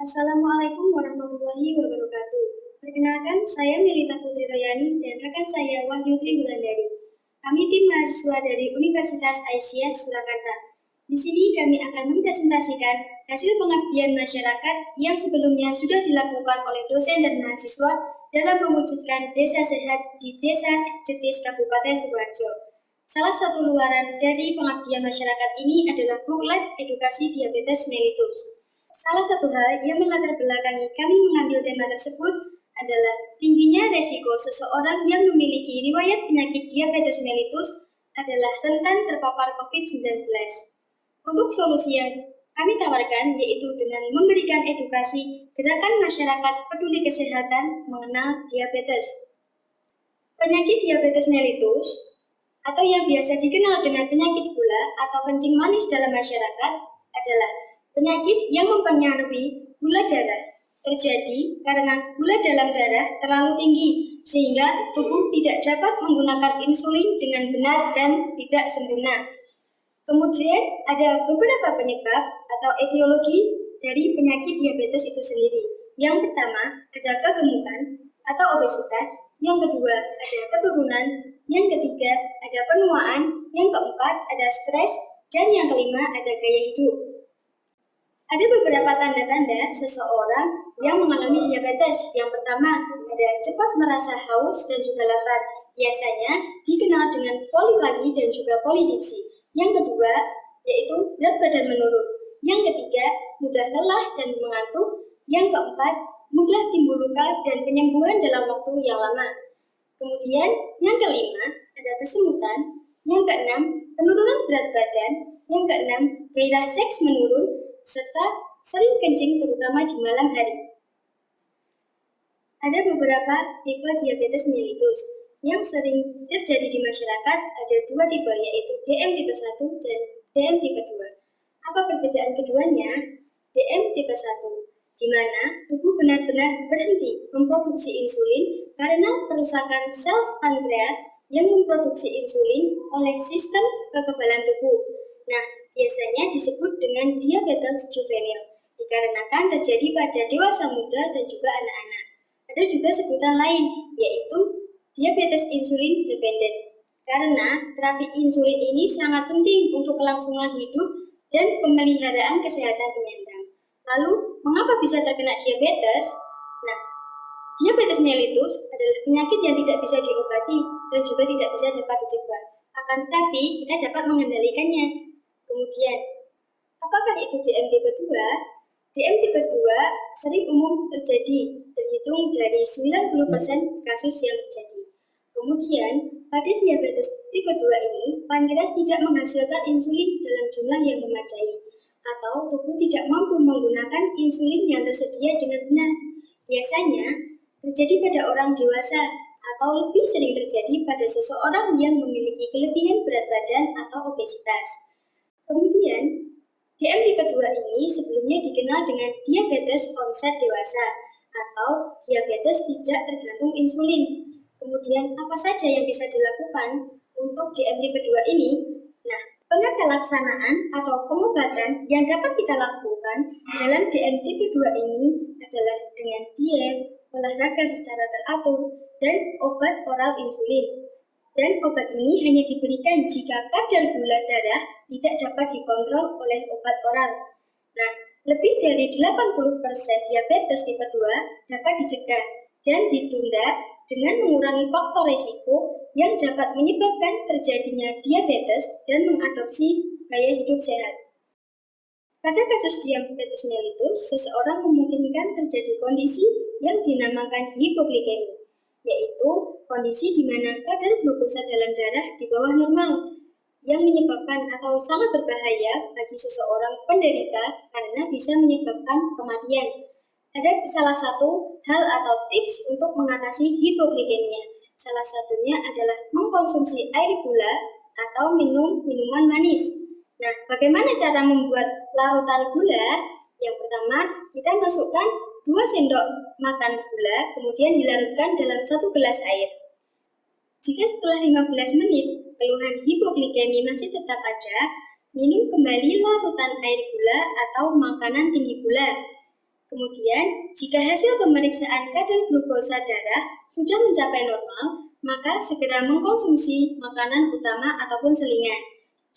Assalamualaikum warahmatullahi wabarakatuh. Perkenalkan, saya Melita Putri Royani dan rekan saya Wahyu Triwulandari. Kami tim mahasiswa dari Universitas Aisyah Surakarta. Di sini kami akan mempresentasikan hasil pengabdian masyarakat yang sebelumnya sudah dilakukan oleh dosen dan mahasiswa dalam mewujudkan desa sehat di Desa Jetis Kabupaten Sidoarjo. Salah satu luaran dari pengabdian masyarakat ini adalah buklet edukasi diabetes mellitus. Salah satu hal yang melatar belakangi kami mengambil tema tersebut adalah tingginya resiko seseorang yang memiliki riwayat penyakit diabetes mellitus adalah rentan terpapar COVID-19. Untuk solusi yang kami tawarkan yaitu dengan memberikan edukasi gerakan masyarakat peduli kesehatan mengenal diabetes. Penyakit diabetes mellitus atau yang biasa dikenal dengan penyakit gula atau kencing manis dalam masyarakat adalah penyakit yang mempengaruhi gula darah terjadi karena gula dalam darah terlalu tinggi sehingga tubuh tidak dapat menggunakan insulin dengan benar dan tidak sempurna. Kemudian ada beberapa penyebab atau etiologi dari penyakit diabetes itu sendiri. Yang pertama ada kegemukan atau obesitas, yang kedua ada keturunan, yang ketiga ada penuaan, yang keempat ada stres, dan yang kelima ada gaya hidup. Ada beberapa tanda-tanda seseorang yang mengalami diabetes. Yang pertama, ada cepat merasa haus dan juga lapar. Biasanya dikenal dengan polifagi dan juga polidipsi. Yang kedua, yaitu berat badan menurun. Yang ketiga, mudah lelah dan mengantuk. Yang keempat, mudah timbul luka dan penyembuhan dalam waktu yang lama. Kemudian, yang kelima, ada kesemutan. Yang keenam, penurunan berat badan. Yang keenam, gairah seks menurun, serta sering kencing terutama di malam hari. Ada beberapa tipe diabetes mellitus yang sering terjadi di masyarakat. Ada dua tipe, yaitu DM tipe 1 dan DM tipe 2. Apa perbedaan keduanya? DM tipe 1, di mana tubuh benar-benar berhenti memproduksi insulin karena perusakan sel pankreas yang memproduksi insulin oleh sistem kekebalan tubuh. Nah, biasanya disebut dengan diabetes juvenil, dikarenakan terjadi pada dewasa muda dan juga anak-anak. Ada juga sebutan lain, yaitu diabetes insulin dependent, karena terapi insulin ini sangat penting untuk kelangsungan hidup dan pemeliharaan kesehatan penyandang. Lalu, mengapa bisa terkena diabetes? Nah, diabetes mellitus adalah penyakit yang tidak bisa diobati dan juga tidak bisa dapat dicegah. Akan tetapi, kita dapat mengendalikannya. Kemudian, apakah itu DM tipe 2? DM tipe 2 sering umum terjadi, terhitung dari 90% kasus yang terjadi. Kemudian, pada diabetes tipe 2 ini, pankreas tidak menghasilkan insulin dalam jumlah yang memadai, atau tubuh tidak mampu menggunakan insulin yang tersedia dengan benar. Biasanya, terjadi pada orang dewasa, atau lebih sering terjadi pada seseorang yang memiliki kelebihan berat badan atau obesitas. Kemudian, DM tipe 2 ini sebelumnya dikenal dengan diabetes onset dewasa atau diabetes tidak tergantung insulin. Kemudian, apa saja yang bisa dilakukan untuk DM tipe 2 ini? Nah, penata laksanaan atau pengobatan yang dapat kita lakukan dalam DM tipe 2 ini adalah dengan diet, olahraga secara teratur, dan obat oral insulin. Dan obat ini hanya diberikan jika kadar gula darah tidak dapat dikontrol oleh obat oral. Nah, lebih dari 80% diabetes tipe 2 dapat dicegah dan ditunda dengan mengurangi faktor risiko yang dapat menyebabkan terjadinya diabetes dan mengadopsi gaya hidup sehat. Pada kasus diabetes mellitus, seseorang memungkinkan terjadi kondisi yang dinamakan hipoglikemi, yaitu kondisi di mana kadar glukosa dalam darah di bawah normal, yang menyebabkan atau sangat berbahaya bagi seseorang penderita karena bisa menyebabkan kematian. Ada salah satu hal atau tips untuk mengatasi hipoglikemia. Salah satunya adalah mengkonsumsi air gula atau minum minuman manis. Nah, bagaimana cara membuat larutan gula? Yang pertama, kita masukkan 2 sendok makan gula, kemudian dilarutkan dalam 1 gelas air. Jika setelah 15 menit keluhan hipoglikemi masih tetap ada, minum kembali larutan air gula atau makanan tinggi gula. Kemudian, jika hasil pemeriksaan kadar glukosa darah sudah mencapai normal, maka segera mengkonsumsi makanan utama ataupun selingan.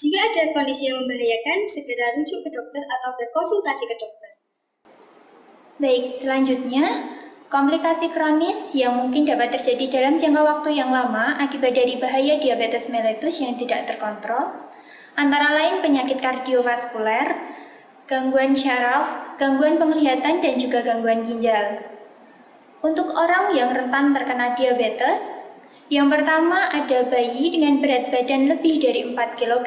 Jika ada kondisi yang membahayakan, segera rujuk ke dokter atau berkonsultasi ke dokter. Baik, selanjutnya, komplikasi kronis yang mungkin dapat terjadi dalam jangka waktu yang lama akibat dari bahaya diabetes mellitus yang tidak terkontrol, antara lain penyakit kardiovaskuler, gangguan syaraf, gangguan penglihatan, dan juga gangguan ginjal. Untuk orang yang rentan terkena diabetes, yang pertama ada bayi dengan berat badan lebih dari 4 kg,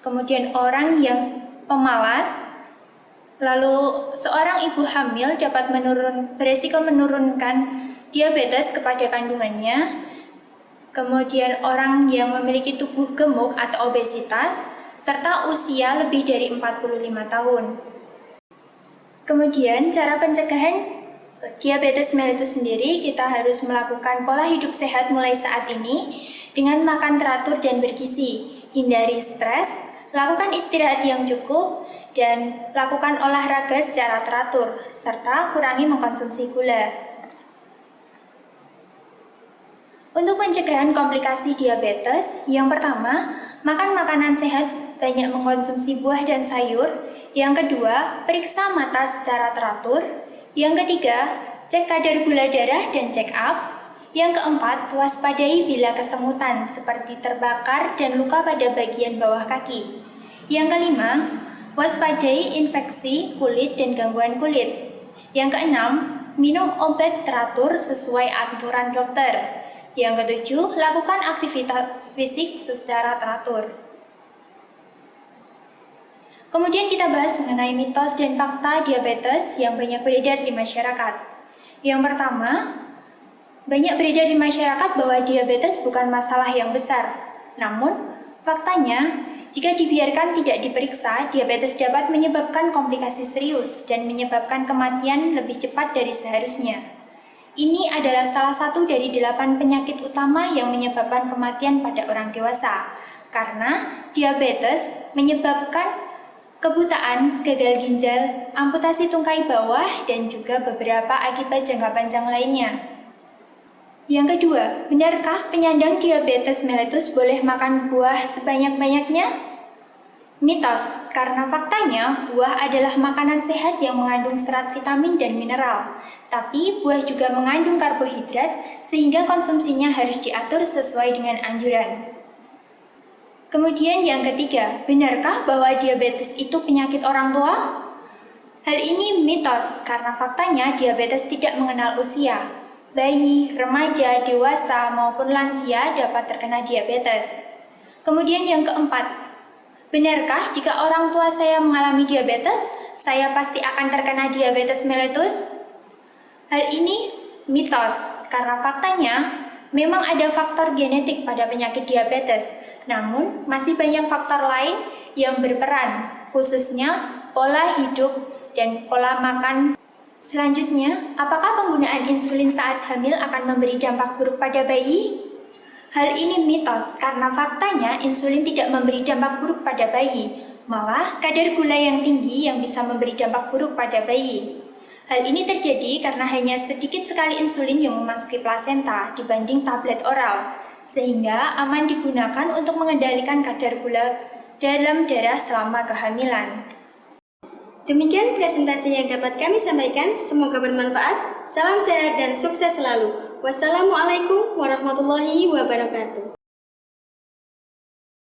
kemudian orang yang pemalas, lalu seorang ibu hamil dapat beresiko menurunkan diabetes kepada kandungannya, kemudian orang yang memiliki tubuh gemuk atau obesitas, serta usia lebih dari 45 tahun. Kemudian cara pencegahan diabetes mellitus sendiri, kita harus melakukan pola hidup sehat mulai saat ini dengan makan teratur dan bergizi, hindari stres, lakukan istirahat yang cukup, dan lakukan olahraga secara teratur, serta kurangi mengkonsumsi gula. Untuk pencegahan komplikasi diabetes, yang pertama, makan makanan sehat, banyak mengkonsumsi buah dan sayur. Yang kedua, periksa mata secara teratur. Yang ketiga, cek kadar gula darah dan check up. Yang keempat, waspadai bila kesemutan seperti terbakar dan luka pada bagian bawah kaki. Yang kelima, waspadai infeksi kulit dan gangguan kulit. Yang keenam, minum obat teratur sesuai aturan dokter. Yang ketujuh, lakukan aktivitas fisik secara teratur. Kemudian kita bahas mengenai mitos dan fakta diabetes yang banyak beredar di masyarakat. Yang pertama, banyak beredar di masyarakat bahwa diabetes bukan masalah yang besar. Namun, faktanya, jika dibiarkan tidak diperiksa, diabetes dapat menyebabkan komplikasi serius dan menyebabkan kematian lebih cepat dari seharusnya. Ini adalah salah satu dari 8 penyakit utama yang menyebabkan kematian pada orang dewasa, karena diabetes menyebabkan kebutaan, gagal ginjal, amputasi tungkai bawah, dan juga beberapa akibat jangka panjang lainnya. Yang kedua, benarkah penyandang diabetes mellitus boleh makan buah sebanyak-banyaknya? Mitos, karena faktanya buah adalah makanan sehat yang mengandung serat, vitamin, dan mineral. Tapi buah juga mengandung karbohidrat, sehingga konsumsinya harus diatur sesuai dengan anjuran. Kemudian yang ketiga, benarkah bahwa diabetes itu penyakit orang tua? Hal ini mitos, karena faktanya diabetes tidak mengenal usia. Bayi, remaja, dewasa, maupun lansia dapat terkena diabetes. Kemudian yang keempat, benarkah jika orang tua saya mengalami diabetes, saya pasti akan terkena diabetes mellitus? Hal ini mitos, karena faktanya memang ada faktor genetik pada penyakit diabetes, namun masih banyak faktor lain yang berperan, khususnya pola hidup dan pola makan. Selanjutnya, apakah penggunaan insulin saat hamil akan memberi dampak buruk pada bayi? Hal ini mitos, karena faktanya insulin tidak memberi dampak buruk pada bayi, malah kadar gula yang tinggi yang bisa memberi dampak buruk pada bayi. Hal ini terjadi karena hanya sedikit sekali insulin yang memasuki plasenta dibanding tablet oral, sehingga aman digunakan untuk mengendalikan kadar gula dalam darah selama kehamilan. Demikian presentasi yang dapat kami sampaikan, semoga bermanfaat. Salam sehat dan sukses selalu. Wassalamualaikum warahmatullahi wabarakatuh.